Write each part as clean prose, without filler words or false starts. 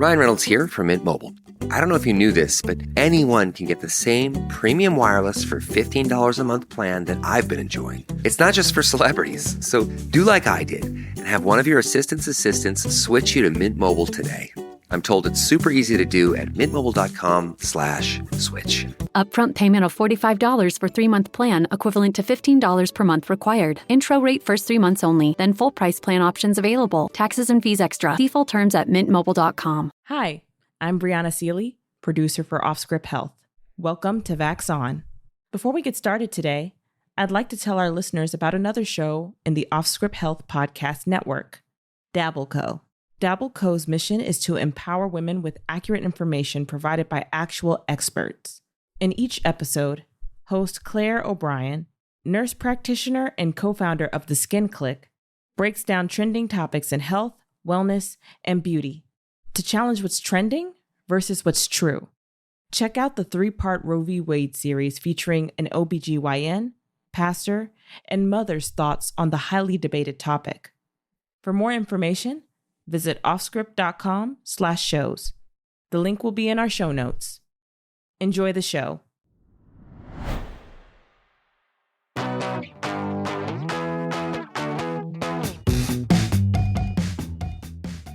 Ryan Reynolds here from Mint Mobile. I don't know if you knew this, but anyone can get the same premium wireless for $15 a month plan that I've been enjoying. It's not just for celebrities. So do like I did and have one of your assistants switch you to Mint Mobile today. I'm told it's super easy to do at mintmobile.com/switch. Upfront payment of $45 for 3-month plan, equivalent to $15 per month required. Intro rate first 3 months only, then full price plan options available. Taxes and fees extra. See full terms at mintmobile.com. Hi, I'm Brianna Seeley, producer for Offscript Health. Welcome to Vax On. Before we get started today, I'd like to tell our listeners about another show in the Offscript Health podcast network, Dabble Co. Dabble Co.'s mission is to empower women with accurate information provided by actual experts. In each episode, host Claire O'Brien, nurse practitioner and co-founder of The Skin Click, breaks down trending topics in health, wellness, and beauty to challenge what's trending versus what's true. Check out the 3-part Roe v. Wade series featuring an OBGYN, pastor, and mother's thoughts on the highly debated topic. For more information, visit offscript.com/shows. The link will be in our show notes. Enjoy the show.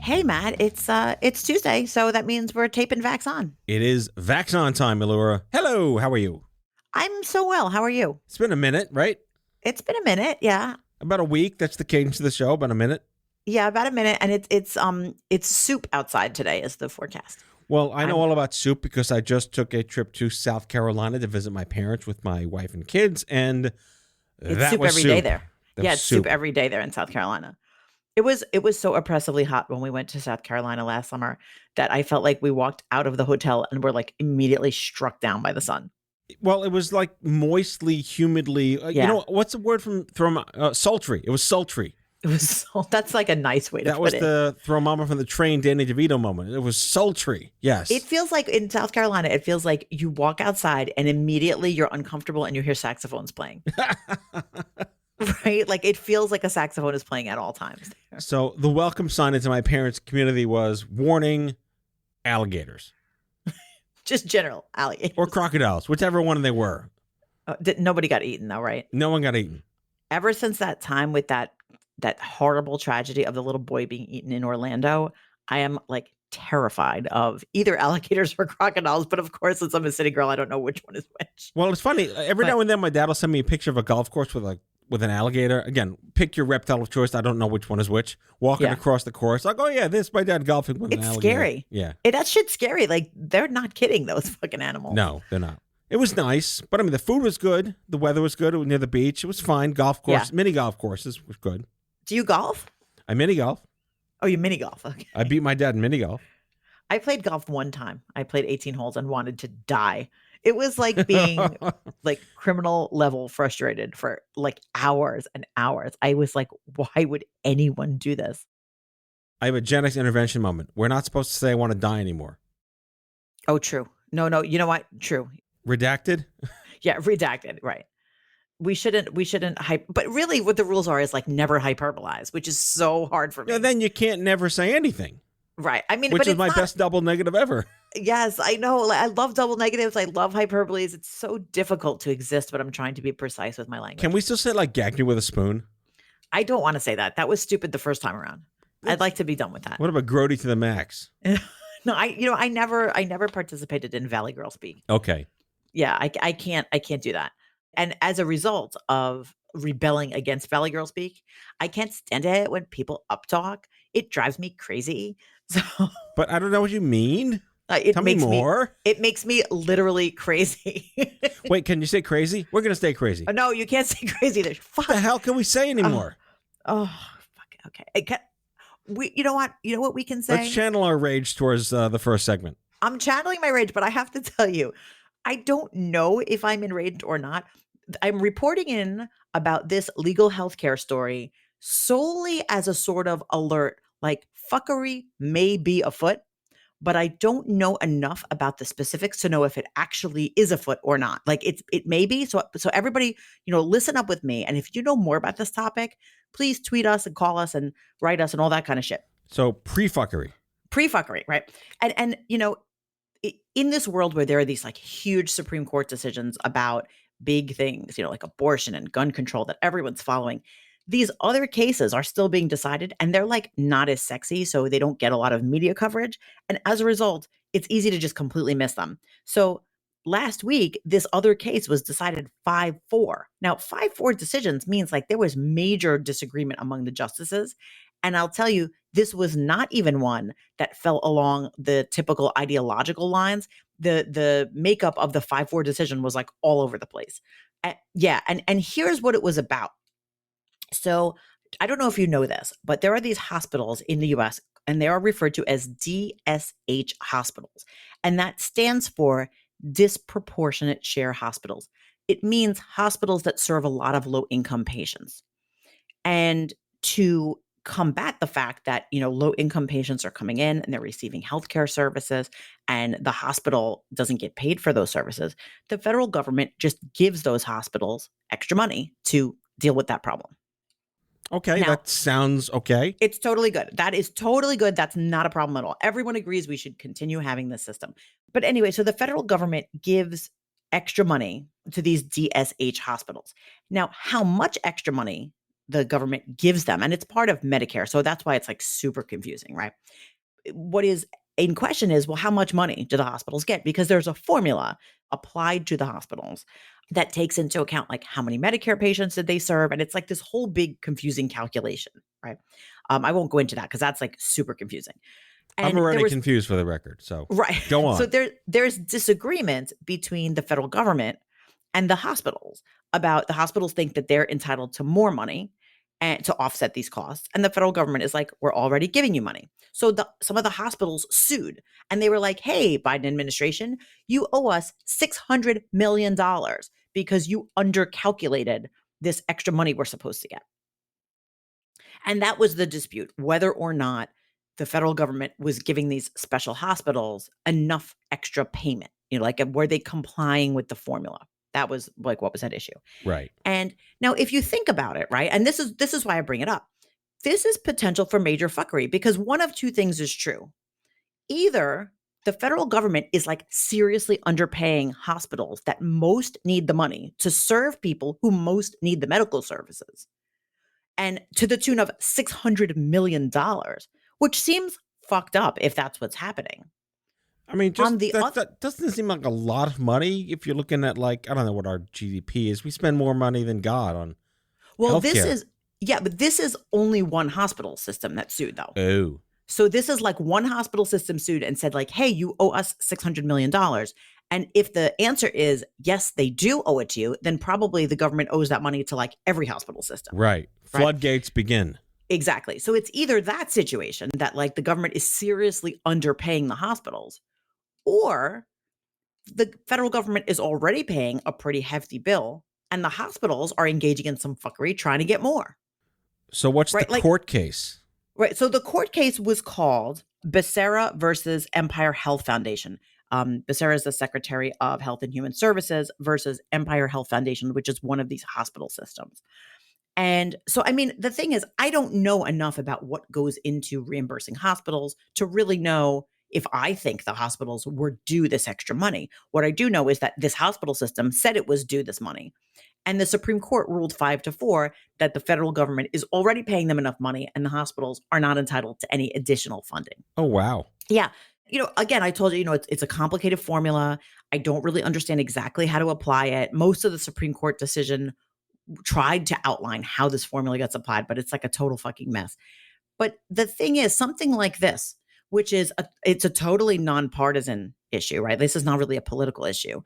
Hey, Matt, it's Tuesday, so that means we're taping Vax On. It is Vax On time, Elora. Hello, how are you? I'm so well. How are you? It's been a minute, right? It's been a minute, yeah. About a week. That's the cadence of the show, about a minute. Yeah, about a minute, and it's soup outside today is the forecast. Well, I know all about soup because I just took a trip to South Carolina to visit my parents with my wife and kids, and it's that soup was every soup. day there. That Yeah, was it's soup every day there in South Carolina. It was so oppressively hot when we went to South Carolina last summer that I felt like we walked out of the hotel and were like immediately struck down by the sun. Well, it was like moistly, humidly. Yeah. You know, what's the word from sultry? It was sultry. It was that's like a nice way to That put was it. the thermometer from the train Danny DeVito moment. It was sultry. Yes. It feels like in South Carolina, it feels like you walk outside and immediately you're uncomfortable and you hear saxophones playing. Right? Like it feels like a saxophone is playing at all times there. So the welcome sign into my parents' community was warning alligators. Just general alligators. Or crocodiles, whichever one they were. Nobody got eaten though, right? No one got eaten. Ever since that time with that horrible tragedy of the little boy being eaten in Orlando, I am like terrified of either alligators or crocodiles. But of course, since I'm a city girl, I don't know which one is which. Well, it's funny. Every now and then my dad will send me a picture of a golf course with an alligator. Again, pick your reptile of choice. I don't know which one is which. Walking across the course. Like, oh yeah, this is my dad golfing with an alligator. It's scary. Yeah. That shit's scary. Like they're not kidding, those fucking animals. No, they're not. It was nice, but I mean, the food was good. The weather was good. It was near the beach. It was fine. Golf course, mini golf courses was good. Do you golf? I mini golf. Oh, you mini golf. Okay. I beat my dad in mini golf. I played golf one time. I played 18 holes and wanted to die. It was like being like criminal level frustrated for like hours and hours. I was like, why would anyone do this? I have a Gen X intervention moment. We're not supposed to say I want to die anymore. Oh, true. No. You know what? True. Redacted? Yeah, redacted. Right. We shouldn't but really what the rules are is like never hyperbolize, which is so hard for me. Yeah, then you can't never say anything. Right. I mean, which but is my best double negative ever. Yes, I know. Like, I love double negatives. I love hyperboles. It's so difficult to exist, but I'm trying to be precise with my language. Can we still say like gag me with a spoon? I don't want to say that. That was stupid the first time around. I'd like to be done with that. What about grody to the max? No, I never participated in Valley Girl speak. Okay. Yeah, I can't do that. And as a result of rebelling against Valley Girl speak, I can't stand it when people uptalk. It drives me crazy. So, but I don't know what you mean. Tell me more. It makes me literally crazy. Wait, can you say crazy? We're gonna stay crazy. Oh, no, you can't say crazy. There's fuck. What the hell can we say anymore? Fuck. Okay. You know what we can say? Let's channel our rage towards the first segment. I'm channeling my rage, but I have to tell you, I don't know if I'm enraged or not. I'm reporting in about this legal healthcare story solely as a sort of alert, like fuckery may be afoot, but I don't know enough about the specifics to know if it actually is afoot or not. Like it may be. So everybody, listen up with me. And if you know more about this topic, please tweet us and call us and write us and all that kind of shit. So pre-fuckery. Pre-fuckery, right? And in this world where there are these like huge Supreme Court decisions about big things, like abortion and gun control that everyone's following, these other cases are still being decided and they're like not as sexy, so they don't get a lot of media coverage. And as a result, it's easy to just completely miss them. So last week, this other case was decided 5-4. Now, 5-4 decisions means like there was major disagreement among the justices. And I'll tell you, this was not even one that fell along the typical ideological lines. The makeup of the 5-4 decision was like all over the place. And here's what it was about. So I don't know if you know this, but there are these hospitals in the US and they are referred to as DSH hospitals. And that stands for disproportionate share hospitals. It means hospitals that serve a lot of low income patients. And to combat the fact that, low income patients are coming in and they're receiving healthcare services and the hospital doesn't get paid for those services, the federal government just gives those hospitals extra money to deal with that problem. Okay, Now, that sounds okay. It's totally good. That is totally good. That's not a problem at all. Everyone agrees we should continue having this system. But anyway, so the federal government gives extra money to these DSH hospitals. Now, how much extra money the government gives them, and it's part of Medicare, so that's why it's like super confusing, right? What is in question is, well, how much money do the hospitals get? Because there's a formula applied to the hospitals that takes into account like how many Medicare patients did they serve, and it's like this whole big confusing calculation, right? I won't go into that because that's like super confusing. And I'm already confused for the record, so right. Go on. So there's disagreement between the federal government and the hospitals about the hospitals think that they're entitled to more money and to offset these costs. And the federal government is like, we're already giving you money. So some of the hospitals sued and they were like, hey, Biden administration, you owe us $600 million because you undercalculated this extra money we're supposed to get. And that was the dispute, whether or not the federal government was giving these special hospitals enough extra payment, like were they complying with the formula? That was like what was at issue. Right. And now if you think about it, right, and this is why I bring it up. This is potential for major fuckery because one of two things is true. Either the federal government is like seriously underpaying hospitals that most need the money to serve people who most need the medical services, and to the tune of $600 million, which seems fucked up if that's what's happening. I mean, that doesn't seem like a lot of money if you're looking at like, I don't know what our GDP is. We spend more money than God on healthcare. But this is only one hospital system that sued though. Oh. So this is like one hospital system sued and said like, hey, you owe us $600 million. And if the answer is yes, they do owe it to you, then probably the government owes that money to like every hospital system. Right. Floodgates begin. Exactly. So it's either that situation that like the government is seriously underpaying the hospitals, or the federal government is already paying a pretty hefty bill and the hospitals are engaging in some fuckery trying to get more. So what's the court case? Right. So the court case was called Becerra versus Empire Health Foundation. Becerra is the Secretary of Health and Human Services versus Empire Health Foundation, which is one of these hospital systems. And so, I mean, the thing is, I don't know enough about what goes into reimbursing hospitals to really know if I think the hospitals were due this extra money. What I do know is that this hospital system said it was due this money. And the Supreme Court ruled 5-4 that the federal government is already paying them enough money and the hospitals are not entitled to any additional funding. Oh, wow. Yeah. Again, I told you, it's a complicated formula. I don't really understand exactly how to apply it. Most of the Supreme Court decision tried to outline how this formula gets applied, but it's like a total fucking mess. But the thing is, something like this, which is it's a totally nonpartisan issue, right? This is not really a political issue.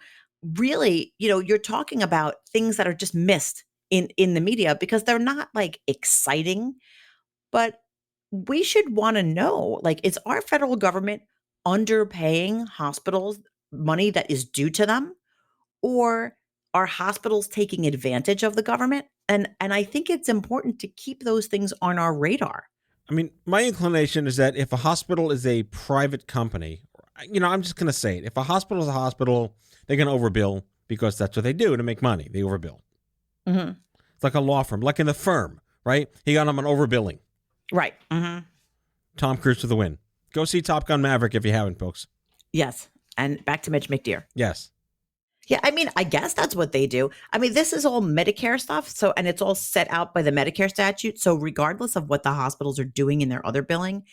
Really, you're talking about things that are just missed in the media because they're not like exciting, but we should want to know, like, is our federal government underpaying hospitals money that is due to them, or are hospitals taking advantage of the government? And I think it's important to keep those things on our radar. I mean, my inclination is that if a hospital is a private company, I'm just going to say it. If a hospital is a hospital, they're going to overbill because that's what they do to make money. They overbill. Mm-hmm. It's like a law firm, like in the firm, right? He got them on overbilling. Right. Mm-hmm. Tom Cruise to the win. Go see Top Gun Maverick if you haven't, folks. Yes. And back to Mitch McDear. Yes. Yeah, I mean, I guess that's what they do. I mean, this is all Medicare stuff. So, and it's all set out by the Medicare statute. So, regardless of what the hospitals are doing in their other billing,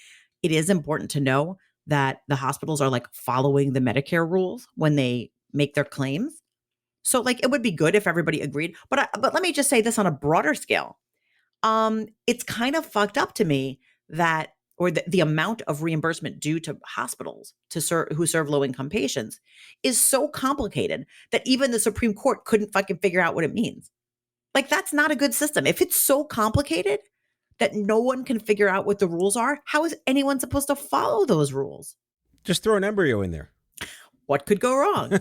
it is important to know that the hospitals are like following the Medicare rules when they make their claims. So, like, it would be good if everybody agreed. But let me just say this on a broader scale. It's kind of fucked up to me that, or the amount of reimbursement due to hospitals who serve low income patients is so complicated that even the Supreme Court couldn't fucking figure out what it means. Like, that's not a good system. If it's so complicated that no one can figure out what the rules are, how is anyone supposed to follow those rules? Just throw an embryo in there. What could go wrong?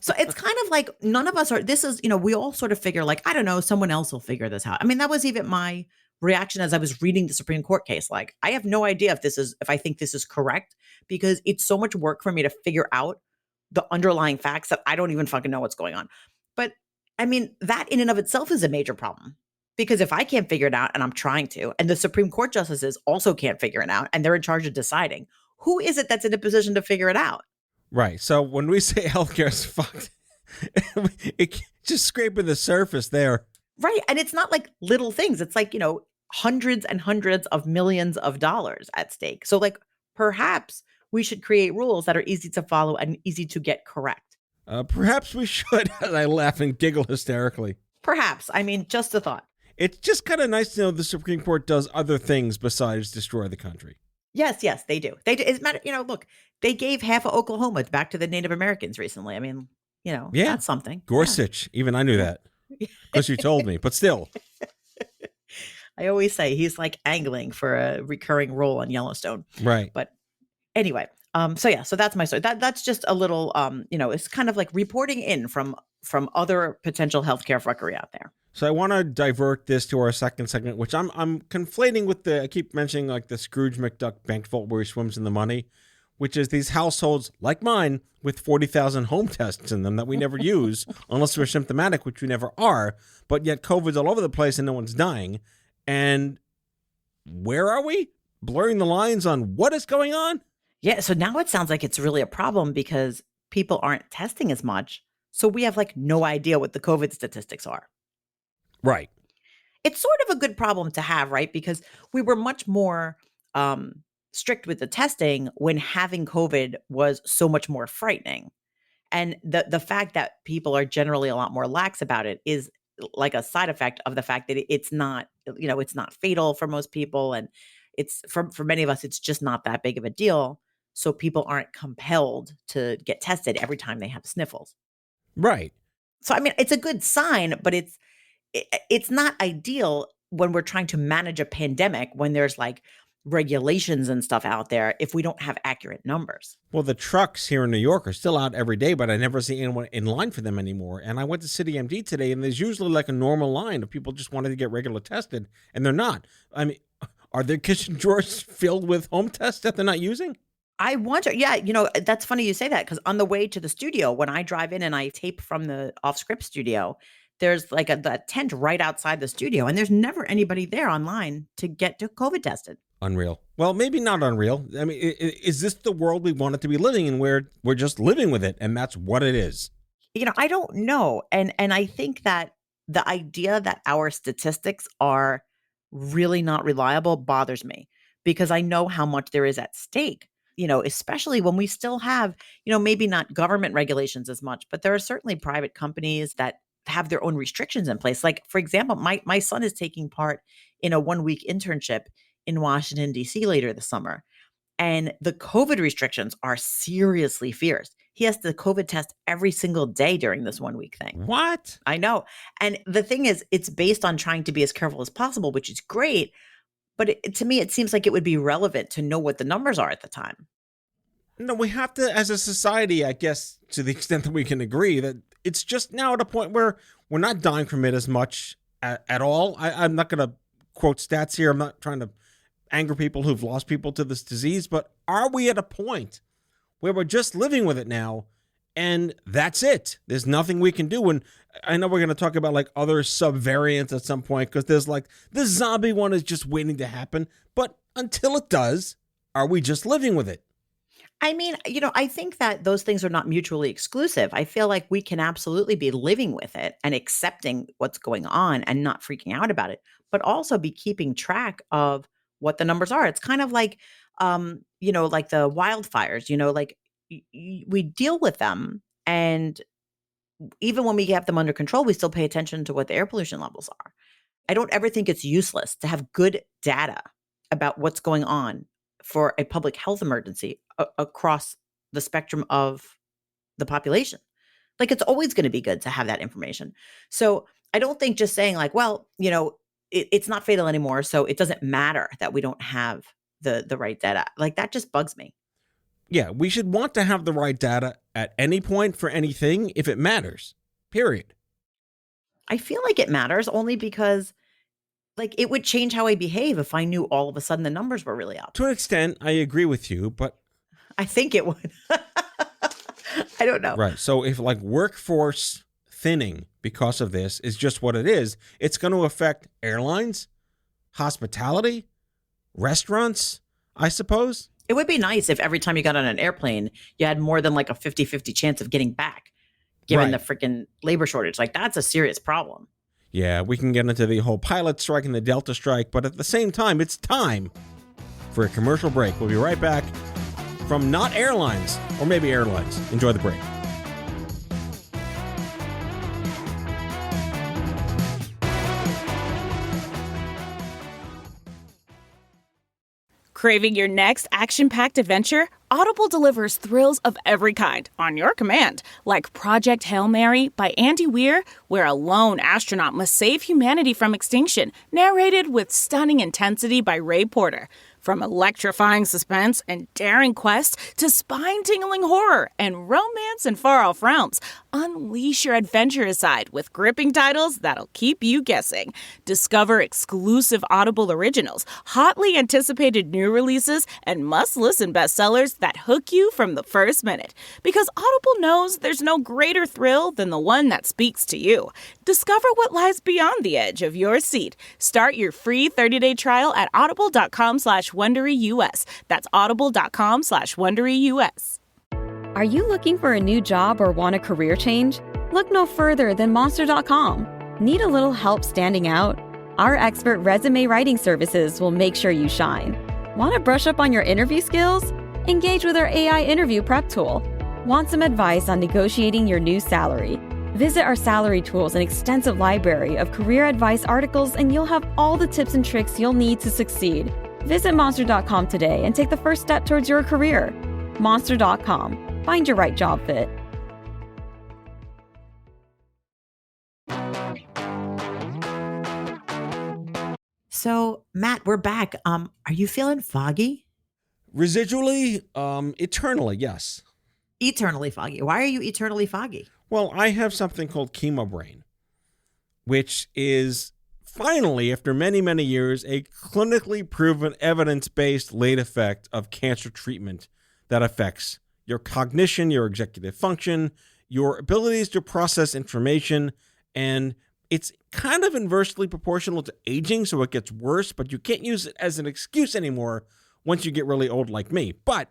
So it's kind of like none of us are, this is, we all sort of figure like, I don't know, someone else will figure this out. I mean, that was even my reaction as I was reading the Supreme Court case. Like, I have no idea if I think this is correct, because it's so much work for me to figure out the underlying facts that I don't even fucking know what's going on. But I mean, that in and of itself is a major problem, because if I can't figure it out, and I'm trying to, and the Supreme Court justices also can't figure it out, and they're in charge of deciding, who is it that's in a position to figure it out? Right. So when we say healthcare is fucked, it's just scraping the surface there. Right. And it's not like little things. It's like, hundreds and hundreds of millions of dollars at stake. So like, perhaps we should create rules that are easy to follow and easy to get correct. Perhaps we should. And I laugh and giggle hysterically. Perhaps. I mean, just a thought. It's just kind of nice to know the Supreme Court does other things besides destroy the country. Yes, they do. They do. It's matter. Look, they gave half of Oklahoma back to the Native Americans recently. I mean, yeah, that's something. Gorsuch. Yeah. Even I knew that because you told me, but still. I always say he's like angling for a recurring role on Yellowstone. Right. But anyway, so that's my story. That's just a little, it's kind of like reporting in from other potential healthcare fuckery out there. So I want to divert this to our second segment, which I'm conflating with I keep mentioning like the Scrooge McDuck bank vault where he swims in the money, which is these households like mine with 40,000 home tests in them that we never use unless we're symptomatic, which we never are, but yet COVID's all over the place and no one's dying. And where are we? Blurring the lines on what is going on? Yeah, so now it sounds like it's really a problem because people aren't testing as much. So we have like no idea what the COVID statistics are. Right. It's sort of a good problem to have, right? Because we were much more strict with the testing when having COVID was so much more frightening. And the fact that people are generally a lot more lax about it is like a side effect of the fact that it's not, it's not fatal for most people. And it's for many of us, it's just not that big of a deal. So people aren't compelled to get tested every time they have sniffles. Right. So, I mean, it's a good sign, but it's not ideal when we're trying to manage a pandemic, when there's like regulations and stuff out there, if we don't have accurate numbers. Well, the trucks here in New York are still out every day, but I never see anyone in line for them anymore. And I went to City MD today, and there's usually like a normal line of people just wanting to get regular tested, and they're not. I mean, are their kitchen drawers filled with home tests that they're not using? I wonder, yeah, that's funny you say that, because on the way to the studio, when I drive in and I tape from the off-script studio, there's like a tent right outside the studio, and there's never anybody there online to get COVID tested. Unreal. Well, maybe not unreal. I mean, is this the world we want it to be living in, where we're just living with it, and that's what it is? I don't know. And I think that the idea that our statistics are really not reliable bothers me, because I know how much there is at stake. Especially when we still have, maybe not government regulations as much, but there are certainly private companies that have their own restrictions in place. Like, for example, my son is taking part in a 1-week internship in Washington, D.C. later this summer. And the COVID restrictions are seriously fierce. He has to COVID test every single day during this 1-week thing. What? I know. And the thing is, it's based on trying to be as careful as possible, which is great. But to me, it seems like it would be relevant to know what the numbers are at the time. No, we have to, as a society, I guess, to the extent that we can agree, that it's just now at a point where we're not dying from it as much at all. I'm not going to quote stats here. I'm not trying to anger people who've lost people to this disease, but are we at a point where we're just living with it now, and that's it? There's nothing we can do. And I know we're going to talk about like other subvariants at some point, because there's like the zombie one is just waiting to happen. But until it does, are we just living with it? I mean, I think that those things are not mutually exclusive. I feel like we can absolutely be living with it and accepting what's going on and not freaking out about it, but also be keeping track of what the numbers are. It's kind of like, like the wildfires, like we deal with them. And even when we have them under control, we still pay attention to what the air pollution levels are. I don't ever think it's useless to have good data about what's going on for a public health emergency across the spectrum of the population. Like, it's always going to be good to have that information. So I don't think just saying like, well, it's not fatal anymore, so it doesn't matter that we don't have the right data. Like, that just bugs me. Yeah, we should want to have the right data at any point for anything if it matters, period. I feel like it matters only because like it would change how I behave if I knew all of a sudden the numbers were really up. To an extent, I agree with you, but I think it would. I don't know. Right. So if like workforce thinning because of this is just what it is, it's going to affect airlines, hospitality, restaurants, I suppose. It would be nice if every time you got on an airplane, you had more than like a 50-50 chance of getting back, given the freaking labor shortage. Like, that's a serious problem. Yeah, we can get into the whole pilot strike and the Delta strike, but at the same time, it's time for a commercial break. We'll be right back from not airlines, or maybe airlines. Enjoy the break. Craving your next action-packed adventure? Audible delivers thrills of every kind on your command, like Project Hail Mary by Andy Weir, where a lone astronaut must save humanity from extinction, narrated with stunning intensity by Ray Porter. From electrifying suspense and daring quest to spine-tingling horror and romance in far-off realms, unleash your adventurous side with gripping titles that'll keep you guessing. Discover exclusive Audible originals, hotly anticipated new releases, and must-listen bestsellers that hook you from the first minute. Because Audible knows there's no greater thrill than the one that speaks to you. Discover what lies beyond the edge of your seat. Start your free 30-day trial at audible.com/WonderyUS. That's audible.com/WonderyUS. Are you looking for a new job or want a career change? Look no further than Monster.com. Need a little help standing out? Our expert resume writing services will make sure you shine. Want to brush up on your interview skills? Engage with our AI interview prep tool. Want some advice on negotiating your new salary? Visit our salary tools and extensive library of career advice articles, and you'll have all the tips and tricks you'll need to succeed. Visit Monster.com today and take the first step towards your career. Monster.com. Find your right job fit. So, Matt, we're back. Are you feeling foggy? Residually, eternally, yes. Eternally foggy. Why are you eternally foggy? Well, I have something called chemo brain, which is finally, after many, many years, a clinically proven evidence-based late effect of cancer treatment that affects your cognition, your executive function, your abilities to process information, and it's kind of inversely proportional to aging, so it gets worse, but you can't use it as an excuse anymore once you get really old like me. But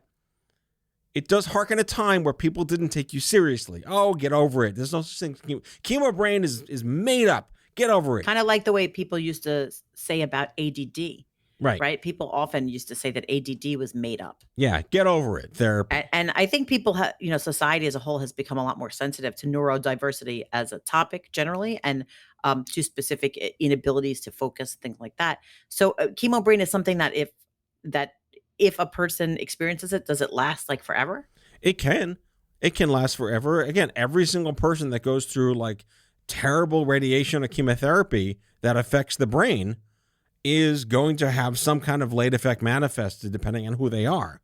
it does harken a time where people didn't take you seriously. Oh, get over it. There's no such thing. Chemo brain is made up. Get over it. Kind of like the way people used to say about ADD. Right. People often used to say that ADD was made up. Yeah, get over it. And I think people society as a whole has become a lot more sensitive to neurodiversity as a topic generally, and to specific inabilities to focus, things like that. So chemo brain is something that if a person experiences it, does it last like forever? It can last forever. Again, every single person that goes through like terrible radiation or chemotherapy that affects the brain is going to have some kind of late effect manifested depending on who they are.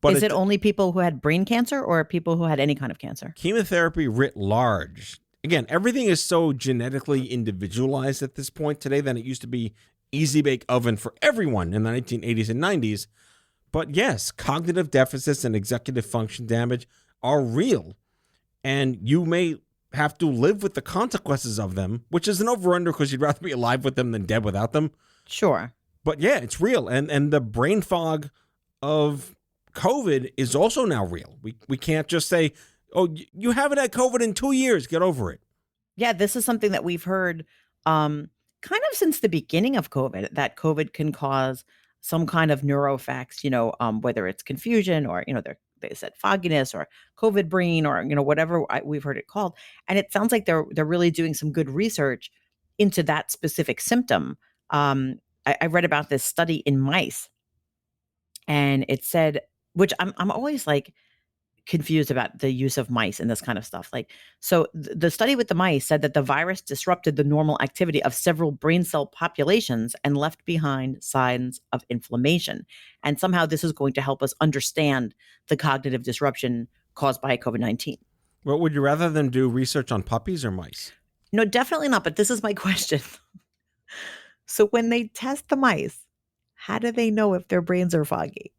But is it only people who had brain cancer or people who had any kind of cancer? Chemotherapy writ large. Again, everything is so genetically individualized at this point today than it used to be easy bake oven for everyone in the 1980s and 90s. But yes, cognitive deficits and executive function damage are real. And you may have to live with the consequences of them, which is an over-under because you'd rather be alive with them than dead without them. Sure. But yeah, it's real. And the brain fog of COVID is also now real. We can't just say, oh, you haven't had COVID in 2 years. Get over it. Yeah, this is something that we've heard kind of since the beginning of COVID, that COVID can cause some kind of neuroeffects, whether it's confusion or, they said fogginess or COVID brain or, whatever we've heard it called. And it sounds like they're really doing some good research into that specific symptom. I read about this study in mice, and it said, which I'm always like confused about the use of mice and this kind of stuff. Like, so the study with the mice said that the virus disrupted the normal activity of several brain cell populations and left behind signs of inflammation. And somehow this is going to help us understand the cognitive disruption caused by COVID-19. Well, would you rather than do research on puppies or mice? No, definitely not. But this is my question. So when they test the mice, how do they know if their brains are foggy?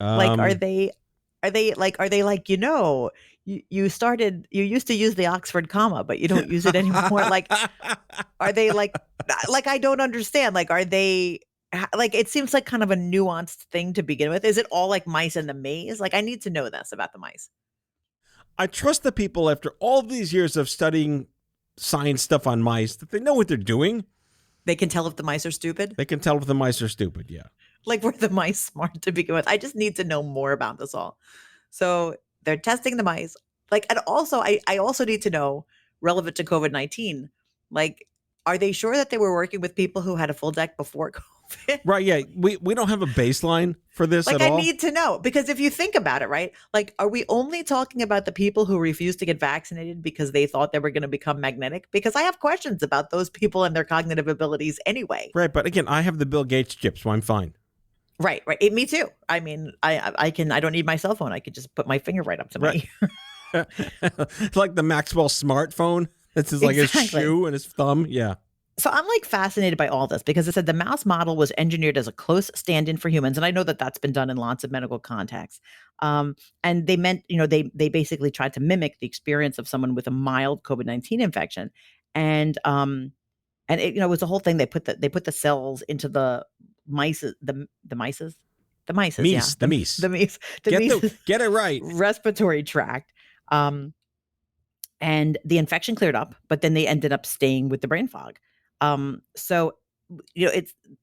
Like, are they like, you used to use the Oxford comma, but you don't use it anymore. Like, are they like, I don't understand. Like, are they like, it seems like kind of a nuanced thing to begin with. Is it all like mice in the maze? Like, I need to know this about the mice. I trust the people after all these years of studying science stuff on mice that they know what they're doing. They can tell if the mice are stupid. They can tell if the mice are stupid. Yeah. Like, were the mice smart to begin with? I just need to know more about this all. So they're testing the mice. Like, and also, I also need to know, relevant to COVID-19, like, are they sure that they were working with people who had a full deck before COVID? Right. Yeah. We don't have a baseline for this Like, at all. I need to know, because if you think about it, right? Like, are we only talking about the people who refused to get vaccinated because they thought they were going to become magnetic? Because I have questions about those people and their cognitive abilities anyway. Right. But again, I have the Bill Gates chip, so I'm fine. Right. Me too. I mean, I don't need my cell phone. I could just put my finger right up to Right. my It's like the Maxwell smartphone. It's like his Exactly. shoe and his thumb. Yeah. So I'm like fascinated by all this, because it said the mouse model was engineered as a close stand-in for humans. And I know that that's been done in lots of medical contexts. And they meant, they basically tried to mimic the experience of someone with a mild COVID-19 infection. And it was the whole thing. They put the cells into the mice, the mices, Meese, yeah. the meese. The meese. Get it right. Respiratory tract. And the infection cleared up, but then they ended up staying with the brain fog. So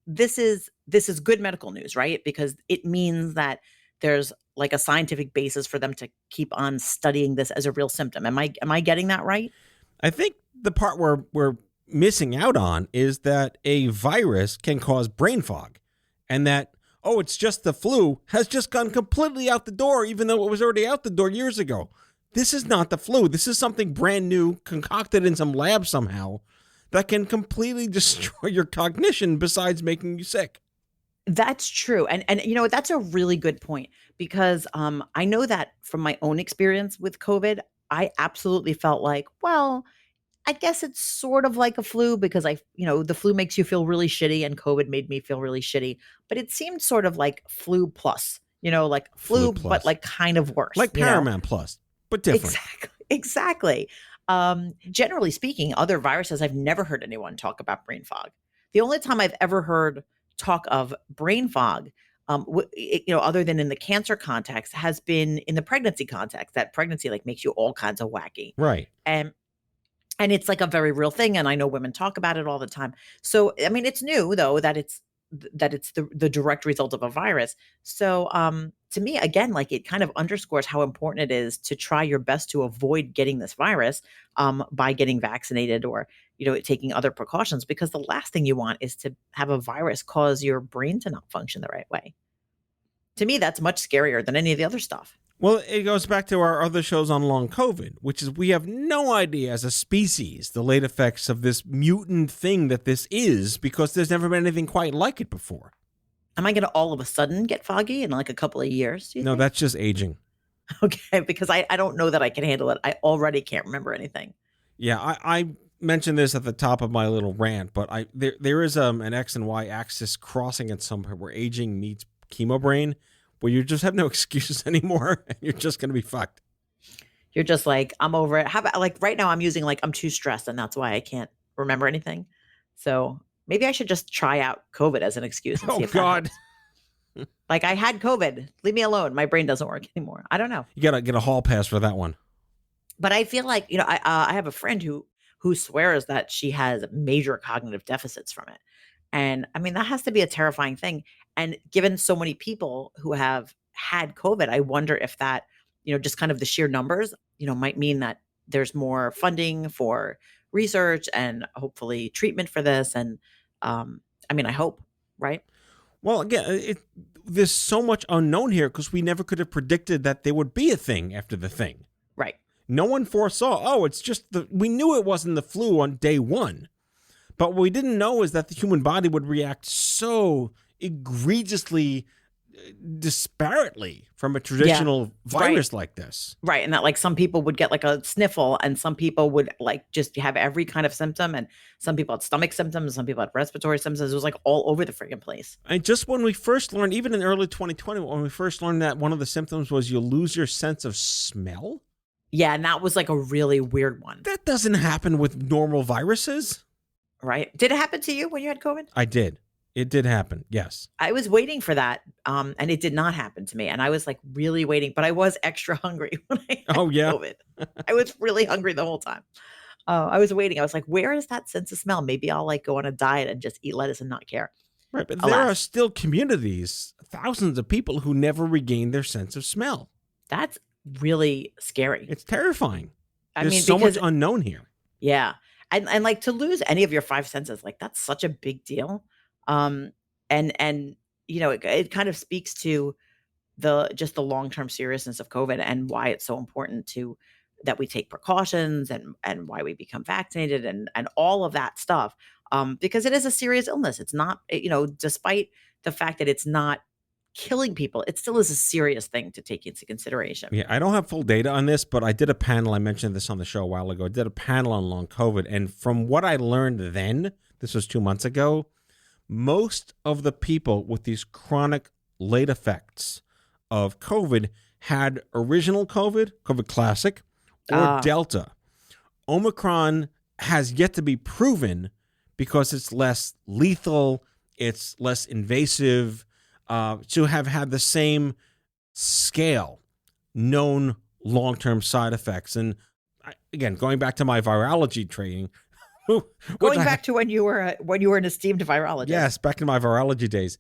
this is good medical news, right? Because it means that there's like a scientific basis for them to keep on studying this as a real symptom. Am I getting that right? I think the part we're missing out on is that a virus can cause brain fog, and that, oh, it's just the flu has just gone completely out the door, even though it was already out the door years ago. This is not the flu. This is something brand new, concocted in some lab somehow, that can completely destroy your cognition besides making you sick. That's true. And that's a really good point, because I know that from my own experience with COVID, I absolutely felt like, well, I guess it's sort of like a flu, because the flu makes you feel really shitty and COVID made me feel really shitty. But it seemed sort of like flu plus, like flu plus. but like kind of worse. Like Paramount Plus, but different. Exactly. Generally speaking, other viruses, I've never heard anyone talk about brain fog. The only time I've ever heard talk of brain fog, other than in the cancer context, has been in the pregnancy context. That pregnancy like makes you all kinds of wacky. Right. And it's like a very real thing. And I know women talk about it all the time. So, I mean, it's new though, that it's the direct result of a virus. So, to me, again, like it kind of underscores how important it is to try your best to avoid getting this virus, by getting vaccinated or, taking other precautions, because the last thing you want is to have a virus cause your brain to not function the right way. To me, that's much scarier than any of the other stuff. Well, it goes back to our other shows on long COVID, which is we have no idea as a species the late effects of this mutant thing that this is, because there's never been anything quite like it before. Am I going to all of a sudden get foggy in like a couple of years? Do you think? That's just aging. Okay, because I don't know that I can handle it. I already can't remember anything. Yeah, I mentioned this at the top of my little rant, but there is an X and Y axis crossing at some point where aging meets chemo brain, where you just have no excuses anymore, and you're just going to be fucked. You're just like, I'm over it. How about like right now I'm using like I'm too stressed, and that's why I can't remember anything. So maybe I should just try out COVID as an excuse and see if that God. helps. Like, I had COVID. Leave me alone. My brain doesn't work anymore. I don't know. You gotta get a hall pass for that one. But I feel like, I have a friend who swears that she has major cognitive deficits from it. And I mean, that has to be a terrifying thing. And given so many people who have had COVID, I wonder if that, just kind of the sheer numbers, might mean that there's more funding for research and hopefully treatment for this. And I mean, I hope, right? Well, again, there's so much unknown here because we never could have predicted that there would be a thing after the thing. Right. No one foresaw, it's just we knew it wasn't the flu on day one. But what we didn't know is that the human body would react so egregiously disparately from a traditional virus like this. Right. And that like some people would get like a sniffle and some people would like just have every kind of symptom. And some people had stomach symptoms, some people had respiratory symptoms. It was like all over the friggin' place. And just when we first learned, even in early 2020, when we first learned that one of the symptoms was you lose your sense of smell. Yeah. And that was like a really weird one. That doesn't happen with normal viruses. Right. Did it happen to you when you had COVID? I did. It did happen. Yes. I was waiting for that. And it did not happen to me. And I was like really waiting, but I was extra hungry when I had COVID. I was really hungry the whole time. I was waiting. I was like, where is that sense of smell? Maybe I'll like go on a diet and just eat lettuce and not care. Right. But there are still communities, thousands of people who never regain their sense of smell. That's really scary. It's terrifying. There's so much unknown here. Yeah. And like to lose any of your five senses, like that's such a big deal. And it kind of speaks to the long-term seriousness of COVID and why it's so important that we take precautions and why we become vaccinated and all of that stuff. Because it is a serious illness. It's not, despite the fact that it's not killing people, it still is a serious thing to take into consideration. Yeah, I don't have full data on this, but I did a panel. I mentioned this on the show a while ago. I did a panel on long COVID. And from what I learned then, this was 2 months ago, most of the people with these chronic late effects of COVID had original COVID, COVID classic, or Delta. Omicron has yet to be proven because it's less lethal, it's less invasive, to have had the same scale, known long-term side effects. And again, going back to my virology training, going back to when you were an esteemed virologist. Yes, back in my virology days.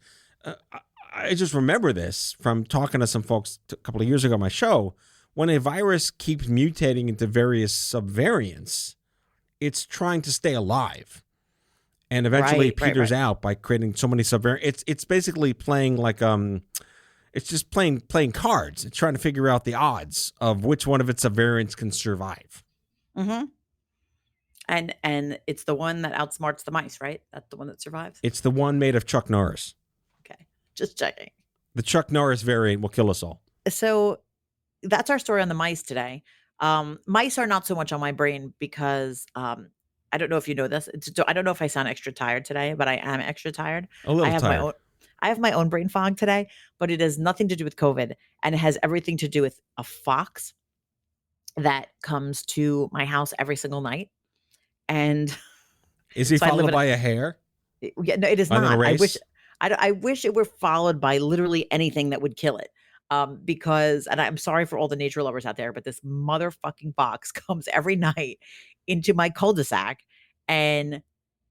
I just remember this from talking to some folks a couple of years ago on my show. When a virus keeps mutating into various subvariants, it's trying to stay alive. And eventually peters out by creating so many subvariants. It's basically playing like it's just playing cards. It's trying to figure out the odds of which one of its subvariants can survive. Mm-hmm. And it's the one that outsmarts the mice, right? That's the one that survives. It's the one made of Chuck Norris. Okay, just checking. The Chuck Norris variant will kill us all. So that's our story on the mice today. Mice are not so much on my brain because I don't know if you know this. I don't know if I sound extra tired today, but I am extra tired. A little tired. I have my own brain fog today, but it has nothing to do with COVID, and it has everything to do with a fox that comes to my house every single night. And is he followed by a hare? Yeah, no, it is not. I wish it were followed by literally anything that would kill it. Because, and I'm sorry for all the nature lovers out there, but this motherfucking fox comes every night into my cul-de-sac and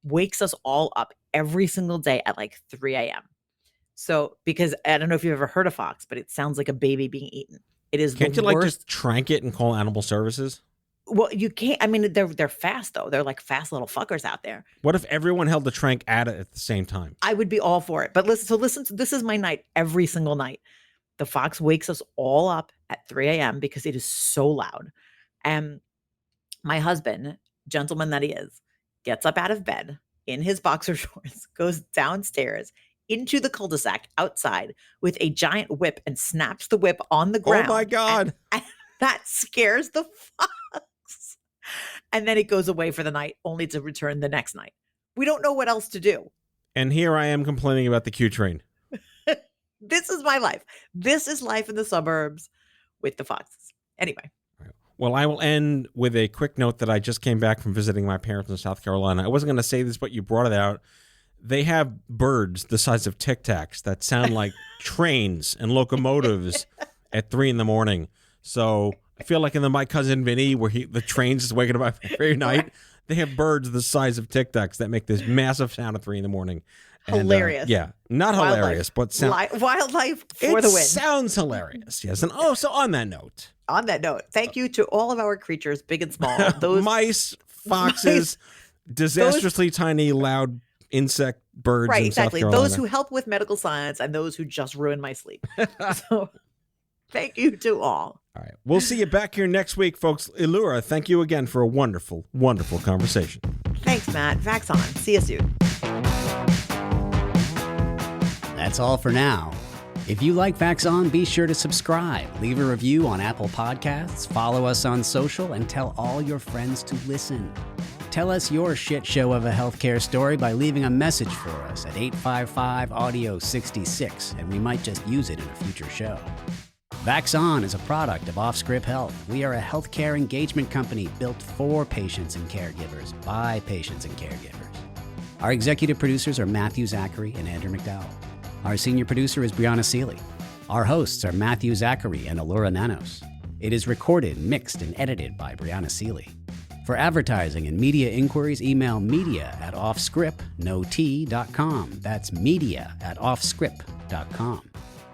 wakes us all up every single day at like 3 a.m. So, because I don't know if you've ever heard a fox, but it sounds like a baby being eaten. It is Can't you like just trank it and call animal services? Well, you can't. I mean, they're fast though. They're like fast little fuckers out there. What if everyone held the trank at it at the same time? I would be all for it. But listen. This is my night every single night. The fox wakes us all up at 3 a.m. because it is so loud. And my husband, gentleman that he is, gets up out of bed in his boxer shorts, goes downstairs into the cul-de-sac outside with a giant whip and snaps the whip on the ground. Oh my God. And that scares the fox. And then it goes away for the night, only to return the next night. We don't know what else to do. And here I am complaining about the Q train. This is my life. This is life in the suburbs with the foxes. Anyway. Well, I will end with a quick note that I just came back from visiting my parents in South Carolina. I wasn't going to say this, but you brought it out. they have birds the size of Tic Tacs that sound like trains and locomotives at 3 a.m. So I feel like in the My Cousin Vinny, where the train's just waking up every night, they have birds the size of Tic Tacs that make this massive sound at 3 a.m. Hilarious. Yeah, not hilarious, but wildlife for the win. It sounds hilarious, yes. And so on that note, thank you to all of our creatures, big and small. Those mice, foxes, disastrously tiny, loud insect birds. Right, in exactly. South Carolina. Those who help with medical science and those who just ruin my sleep. So thank you to all. All right. We'll see you back here next week, folks. Elura, thank you again for a wonderful, wonderful conversation. Thanks, Matt. Vax on. See you soon. That's all for now. If you like Vax On, be sure to subscribe, leave a review on Apple Podcasts, follow us on social, and tell all your friends to listen. Tell us your shit show of a healthcare story by leaving a message for us at 855-AUDIO-66, and we might just use it in a future show. Vax On is a product of Offscript Health. We are a healthcare engagement company built for patients and caregivers by patients and caregivers. Our executive producers are Matthew Zachary and Andrew McDowell. Our senior producer is Brianna Seeley. Our hosts are Matthew Zachary and Allura Nanos. It is recorded, mixed, and edited by Brianna Seeley. For advertising and media inquiries, email media@offscript.com. That's media@offscript.com.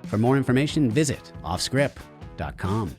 For more information, visit offscript.com.